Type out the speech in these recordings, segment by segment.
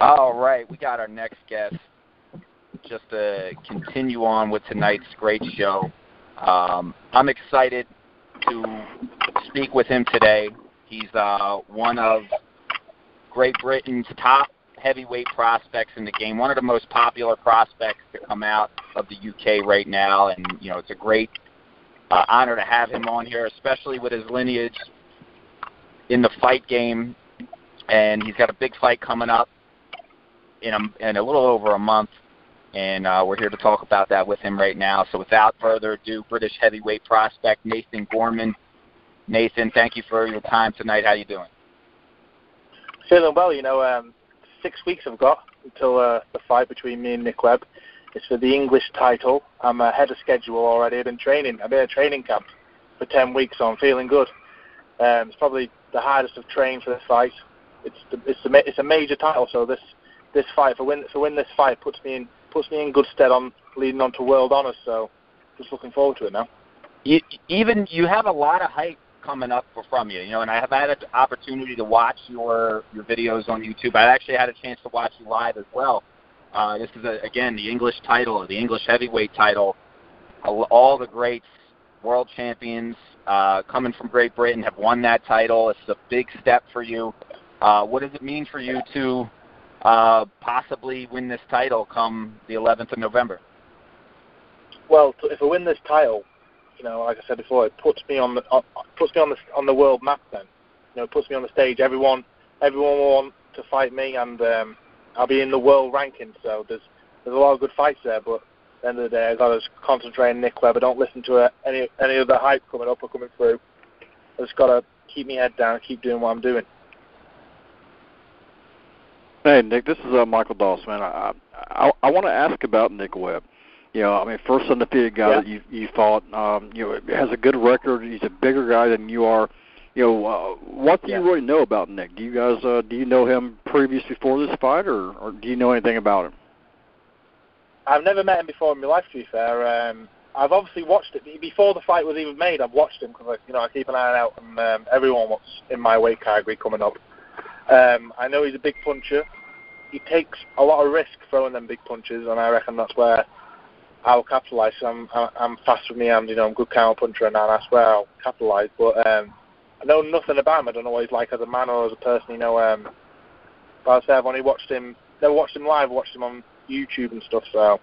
All right, we got our next guest. Just to continue on with tonight's great show, I'm excited to speak with him today. He's one of Great Britain's top heavyweight prospects in the game, one of the most popular prospects to come out of the UK right now, and it's a great honor to have him on here, especially with his lineage in the fight game. And he's got a big fight coming up in a little over a month, and we're here to talk about that with him right now. So without further ado, British heavyweight prospect NATHAN Gorman. Nathan, thank you for your time tonight. How you doing? Feeling well. 6 weeks I've got until the fight between me and Nick Webb. It's for the English title. I'm ahead of schedule already. I've been in a training camp for 10 weeks, so I'm feeling good. It's probably the hardest I've trained for this fight. It's a major title, so this fight, to win this fight puts me in good stead on leading on to world honors. So just looking forward to it now. You have a lot of hype coming up from you, and I have had an opportunity to watch your videos on YouTube. I actually had a chance to watch you live as well. This is again the English title, the English heavyweight title. All the greats, world champions coming from Great Britain have won that title. It's a big step for you. What does it mean for you to possibly win this title come the 11th of November? Well, if I win this title, like I said before, it puts me on the world map. Then, it puts me on the stage. Everyone will want to fight me, and I'll be in the world ranking. So there's a lot of good fights there. But at the end of the day, I got to concentrate on Nick Webb. I don't listen to any of the hype coming up or coming through. I just got to keep my head down, and keep doing what I'm doing. Hey, Nick, this is Michael Doss, man. I want to ask about Nick Webb. First undefeated guy that you fought. Has a good record. He's a bigger guy than you are. What do you really know about Nick? Do you guys do you know him previous before this fight, or do you know anything about him? I've never met him before in my life, to be fair. I've obviously watched it before the fight was even made. I've watched him because I keep an eye out on everyone what's in my weight category coming up. I know he's a big puncher. He takes a lot of risk throwing them big punches, and I reckon that's where I'll capitalise. I'm fast with me hand, I'm a good counter puncher, and that's where I'll capitalise. But I know nothing about him. I don't know what he's like as a man or as a person. But I said I've only watched him. Never watched him live. Watched him on YouTube and stuff. So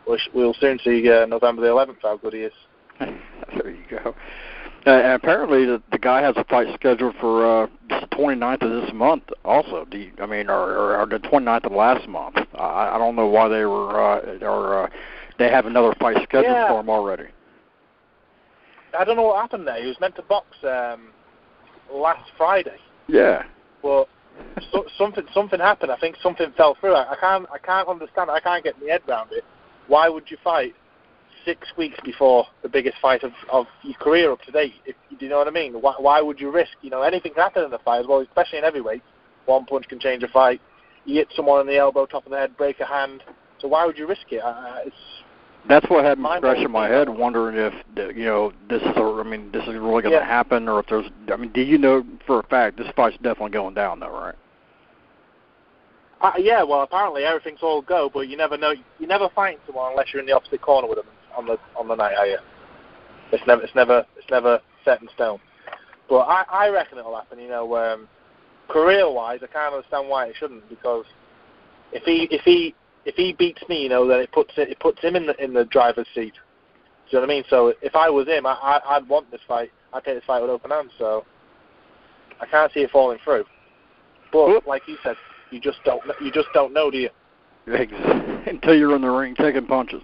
we'll soon see November the 11th how good he is. There you go. And apparently the guy has a fight scheduled for the 29th of this month also. Or the 29th of last month. I don't know why they were they have another fight scheduled for him already. I don't know what happened there. He was meant to box last Friday. Yeah. Well, something happened. I think something fell through. I can't understand it. I can't get my head around it. Why would you fight 6 weeks before the biggest fight of your career up to date? If you know what I mean? Why would you risk? Anything can happen in the fight as well, especially in heavyweight. One punch can change a fight. You hit someone in the elbow, top of the head, break a hand. So why would you risk it? That's what had me scratching my head, wondering if this is really going to happen, or if there's. Do you know for a fact this fight's definitely going down, though, right? Yeah. Well, apparently everything's all go, but you never know. You never fight someone unless you're in the opposite corner with them on the night, are you? It's never set in stone. But I reckon it'll happen. Career-wise, I can't understand why it shouldn't, because if he beats me, then it puts him in the driver's seat. Do you know what I mean? So if I was him, I'd want this fight. I'd take this fight with open hands. So I can't see it falling through. But like you said, you just don't know, do you? Until you're in the ring taking punches.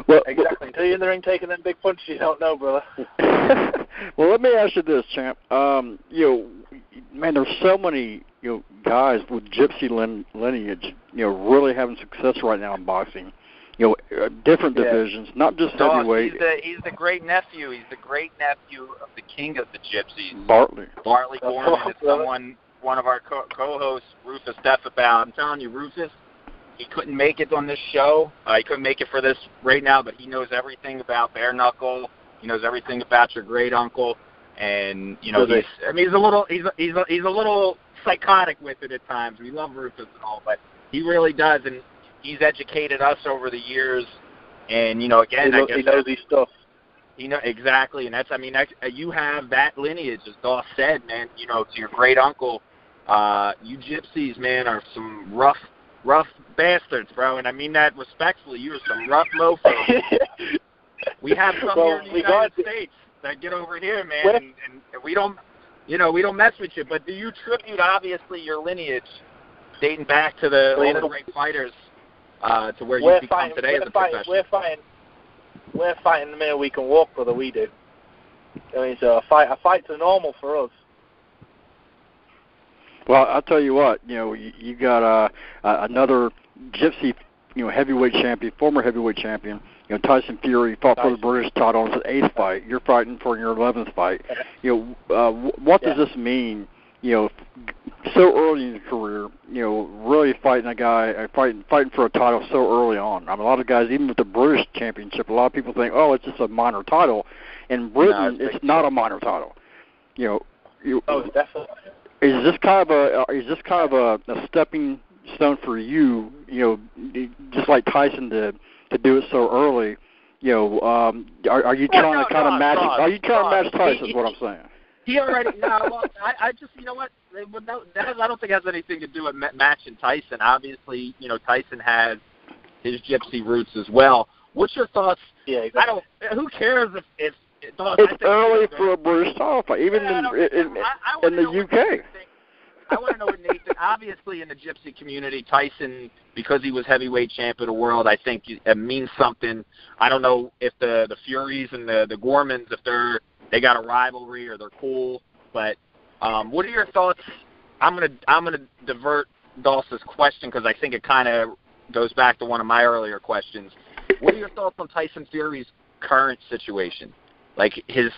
Well, exactly. Until you're in the ring taking them big punches, you don't know, brother. Well, let me ask you this, champ. Man, there's so many guys with Gypsy lineage, really having success right now in boxing. Different divisions, not just heavyweight. He's the great nephew. He's the great nephew of the King of the Gypsies, Bartley Gorman. It's one of our co-hosts, Rufus Deaf, about. I'm telling you, Rufus, he couldn't make it on this show. He couldn't make it for this right now, but he knows everything about bare knuckle. He knows everything about your great uncle, and he's a little psychotic with it at times. We love Rufus and all, but he really does, and he's educated us over the years. And, again, I guess he knows his stuff. Exactly, and you have that lineage, as Doss said, man. To your great uncle, you Gypsies, man, are some rough bastards, bro, and I mean that respectfully. You're some rough mofos. We have some here in the United States that get over here, man, and we don't, we don't mess with you. But do you tribute, obviously, your lineage dating back to all the great fighters to where you've become today as a professional? We're fighting the minute we can walk, brother. We do. So a fight's normal for us. Well, I'll tell you what. You got another Gypsy, heavyweight champion, former heavyweight champion. Tyson Fury fought for the British title in his 8th fight. You're fighting for your 11th fight. What does this mean? So early in your career, really fighting a guy, fighting for a title so early on. A lot of guys, even with the British championship, a lot of people think, oh, it's just a minor title. In Britain, it's not a minor title. Definitely. Is this kind of a stepping stone for you? Just like Tyson did, to do it so early. Are you trying to kind of match? Are you trying to match Tyson? Is what I'm saying. He already I just what I don't think it has anything to do with matching Tyson. Obviously, Tyson has his Gypsy roots as well. What's your thoughts? Yeah, exactly. Who cares if it's early for a British title fight, even in the UK. I want to know what Nathan. Obviously, in the Gypsy community, Tyson, because he was heavyweight champion of the world, I think it means something. I don't know if the Furies and the Gormans, if they got a rivalry or they're cool. But what are your thoughts? I'm gonna divert Doss's question because I think it kind of goes back to one of my earlier questions. What are your thoughts on Tyson Fury's current situation? Like him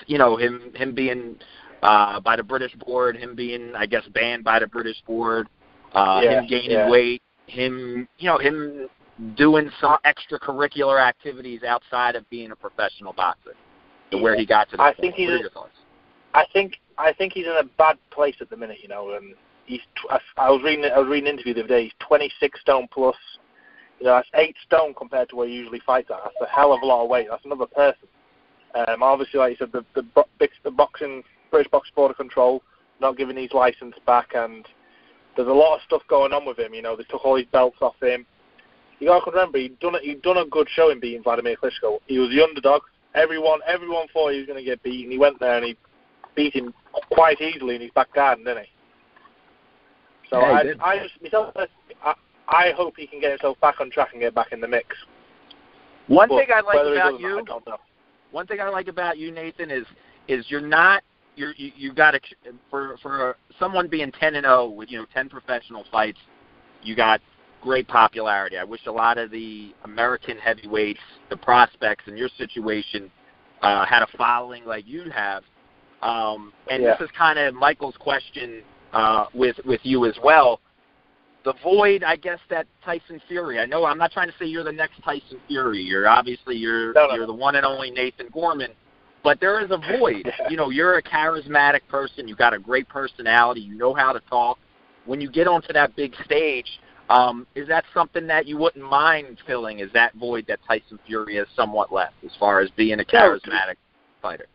being by the British board, him being, I guess, banned by the British board, him gaining weight, him doing some extracurricular activities outside of being a professional boxer, to where he got to. What are your thoughts? I think he's in a bad place at the minute. I was reading an interview the other day. He's 26 stone plus. That's 8 stone compared to where he usually fights at. That's a hell of a lot of weight. That's another person. Obviously, like you said, the British Box Board of Control not giving his license back, and there's a lot of stuff going on with him. They took all his belts off him. You got to remember, he'd done a good show in beating Vladimir Klitschko. He was the underdog. Everyone thought he was going to get beaten. He went there and he beat him quite easily in his back garden, didn't he? So I hope he can get himself back on track and get back in the mix. One thing I like about you, Nathan, is you got for someone being 10-0 with 10 professional fights, you got great popularity. I wish a lot of the American heavyweights, the prospects in your situation, had a following like you have. This is kind of Michael's question with you as well. The void, I guess, that Tyson Fury. I know I'm not trying to say you're the next Tyson Fury. You're the one and only Nathan Gorman. But there is a void. You're a charismatic person. You've got a great personality. You know how to talk. When you get onto that big stage, is that something that you wouldn't mind filling? Is that void that Tyson Fury has somewhat left as far as being a charismatic fighter?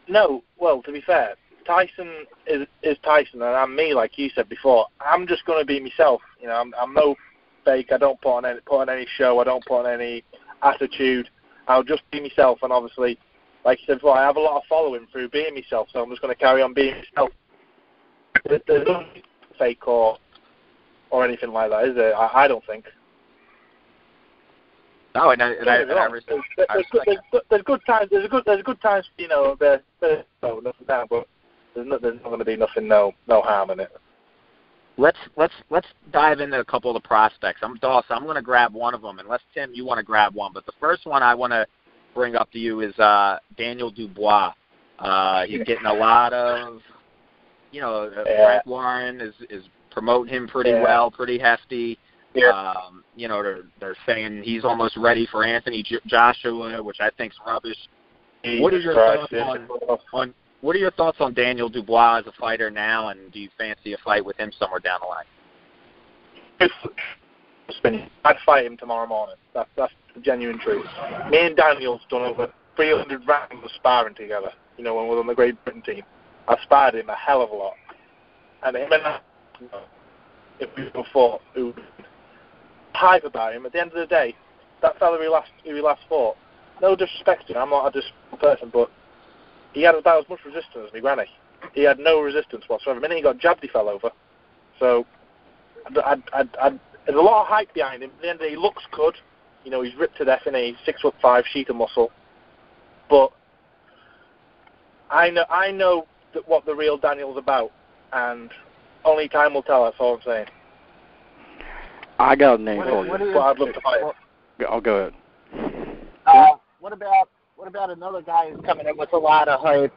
No. Well, to be fair, Tyson is Tyson, and I'm me, like you said before. I'm just going to be myself. I'm no fake. I don't put on any show. I don't put on any attitude. I'll just be myself, and obviously, like you said before, I have a lot of following through being myself, so I'm just going to carry on being myself. There's no fake or anything like that, is there? I don't think. No, and I respect. There's good times. There's good times. There's nothing down, but there's not going to be nothing, no harm in it. Let's dive into a couple of the prospects. I'm going to grab one of them, unless Tim, you want to grab one. But the first one I want to bring up to you is Daniel Dubois. He's getting a lot of, Frank Warren is promoting him pretty well, pretty hefty. Yeah. They're saying he's almost ready for Anthony Joshua, which I think's rubbish. What are your thoughts what are your thoughts on Daniel Dubois as a fighter now, and do you fancy a fight with him somewhere down the line? I'd fight him tomorrow morning. That's the genuine truth. Me and Daniel's done over 300 rounds of sparring together. When we were on the Great Britain team, I sparred him a hell of a lot. And him and I, if we fought, who hype about him. At the end of the day, that fella who we last fought, no disrespect to him, I'm not a disrespectful person, but he had about as much resistance as my granny. He had no resistance whatsoever. The minute he got jabbed, he fell over. So, there's a lot of hype behind him. At the end of the day, he looks good. He's ripped to death, and he's 6'5", sheet of muscle. But I know what the real Daniel's about, and only time will tell. That's all I'm saying. I got a name for you. But I'd love to fight him. I'll go ahead. What about another guy who's coming in with a lot of hype?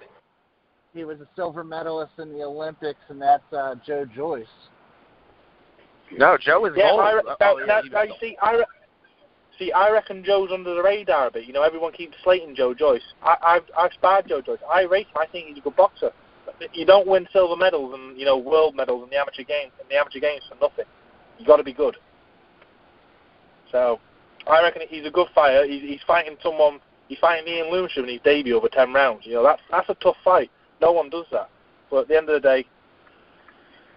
He was a silver medalist in the Olympics, and that's Joyce. No, Joe is old. I reckon Joe's under the radar a bit. Everyone keeps slating Joyce. I've sparred Joyce. I rate him. I think he's a good boxer. You don't win silver medals and world medals in the amateur games for nothing. You got to be good. So I reckon he's a good fighter. He's fighting someone. He's fighting Ian Lewisham in his debut over 10 rounds. That's a tough fight. No one does that. But at the end of the day,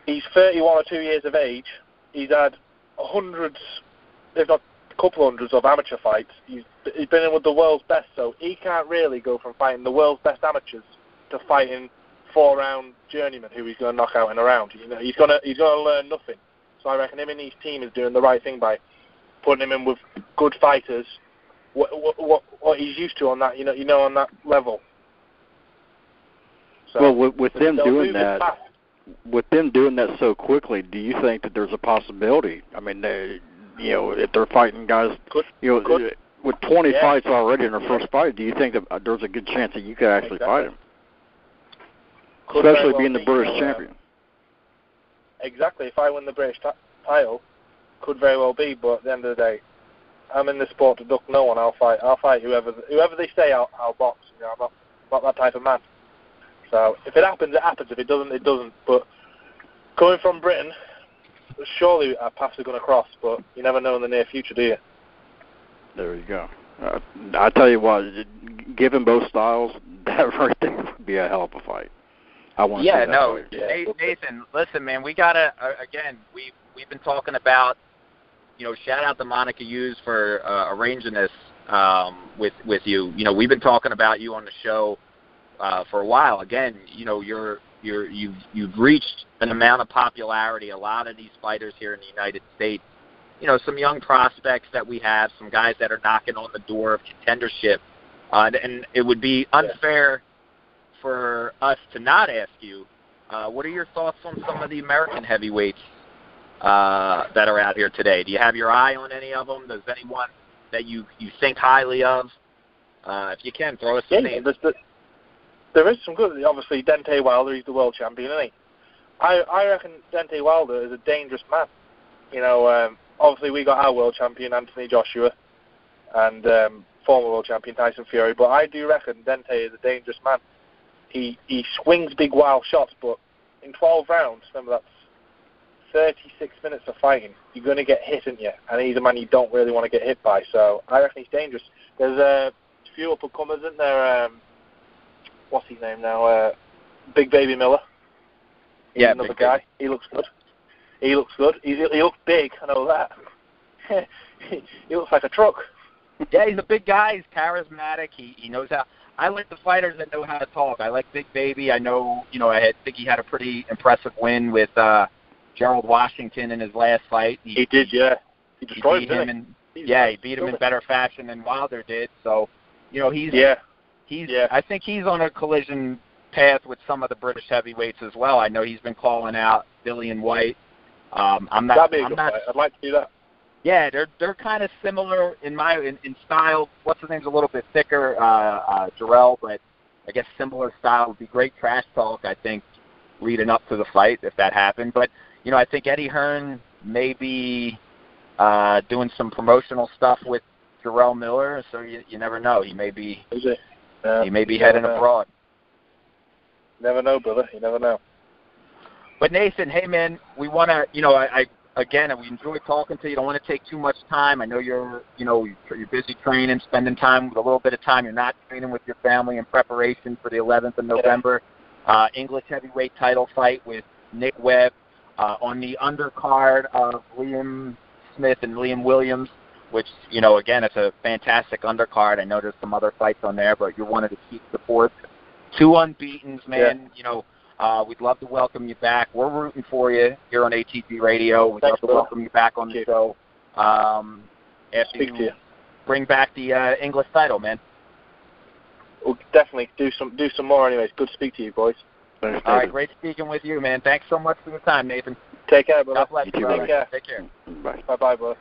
he's 31 or 2 years of age. He's had hundreds, if not a couple hundreds of amateur fights. He's been in with the world's best, so he can't really go from fighting the world's best amateurs to fighting 4-round journeyman who he's going to knock out in a round. He's going to learn nothing. So I reckon him and his team is doing the right thing by putting him in with good fighters. What he's used to on that, on that level. So, well, with them doing that. With them doing that so quickly, do you think that there's a possibility? I mean, if they're fighting guys, with 20 fights already in their first fight, do you think that there's a good chance that you could actually fight him? Especially being the British champion. Exactly. If I win the British title, could very well be. But at the end of the day, I'm in this sport to duck no one. I'll fight whoever they say. I'll box. I'm not that type of man. So if it happens, it happens. If it doesn't, it doesn't. But coming from Britain, surely our paths are going to cross. But you never know in the near future, do you? There you go. I tell you what, given both styles, that right there would be a hell of a fight. I want to see that fight. Nathan, listen, man, we gotta again. We've been talking about, shout out to Monica Hughes for arranging this with you. We've been talking about you on the show for a while. Again, you've reached an amount of popularity. A lot of these fighters here in the United States, some young prospects that we have, some guys that are knocking on the door of contendership, and it would be unfair for us to not ask you, what are your thoughts on some of the American heavyweights that are out here today? Do you have your eye on any of them? Does anyone that you think highly of? If you can, throw us some names. There is some good. Obviously, Deontay Wilder, he's the world champion, isn't he? I reckon Deontay Wilder is a dangerous man. Obviously we got our world champion, Anthony Joshua, and former world champion Tyson Fury, but I do reckon Deontay is a dangerous man. He swings big wild shots, but in 12 rounds, remember that's 36 minutes of fighting, you're going to get hit, aren't you? And he's a man you don't really want to get hit by, so I reckon he's dangerous. There's a few up-and-comers, isn't there? What's his name now? Big Baby Miller. He's another guy. He looks good. He looks big, I know that. He looks like a truck. Yeah, he's a big guy. He's charismatic. He knows how. I like the fighters that know how to talk. I like Big Baby. I know, I think he had a pretty impressive win with Gerald Washington in his last fight. He did, yeah. He destroyed him. He beat him in better fashion than Wilder did. So, I think he's on a collision path with some of the British heavyweights as well. I know he's been calling out Dillian White. That'd be a good fight. I'd like to do that. Yeah, they're kind of similar in style. What's his name's a little bit thicker, Jarrell, but I guess similar style would be great trash talk, I think, leading up to the fight if that happened. But, I think Eddie Hearn may be doing some promotional stuff with Jarrell Miller, so you never know. He may be heading abroad. Never know, brother. You never know. But Nathan, hey man, we want to, we enjoy talking to you. Don't want to take too much time. I know you're busy training, spending time with a little bit of time. You're not training with your family in preparation for the 11th of November English heavyweight title fight with Nick Webb on the undercard of Liam Smith and Liam Williams, which, again, it's a fantastic undercard. I know there's some other fights on there, but you're one of the key supports. 2 unbeatens, man. Yeah. We'd love to welcome you back. We're rooting for you here on ATG Radio. We'd love to welcome you back on the show after you bring back the English title, man. We'll definitely do some more anyways. Good to speak to you, boys. Thanks, all right, great speaking with you, man. Thanks so much for your time, Nathan. Take care, brother. God bless you, brother. Take care. Take care. Bye. Bye-bye, brother.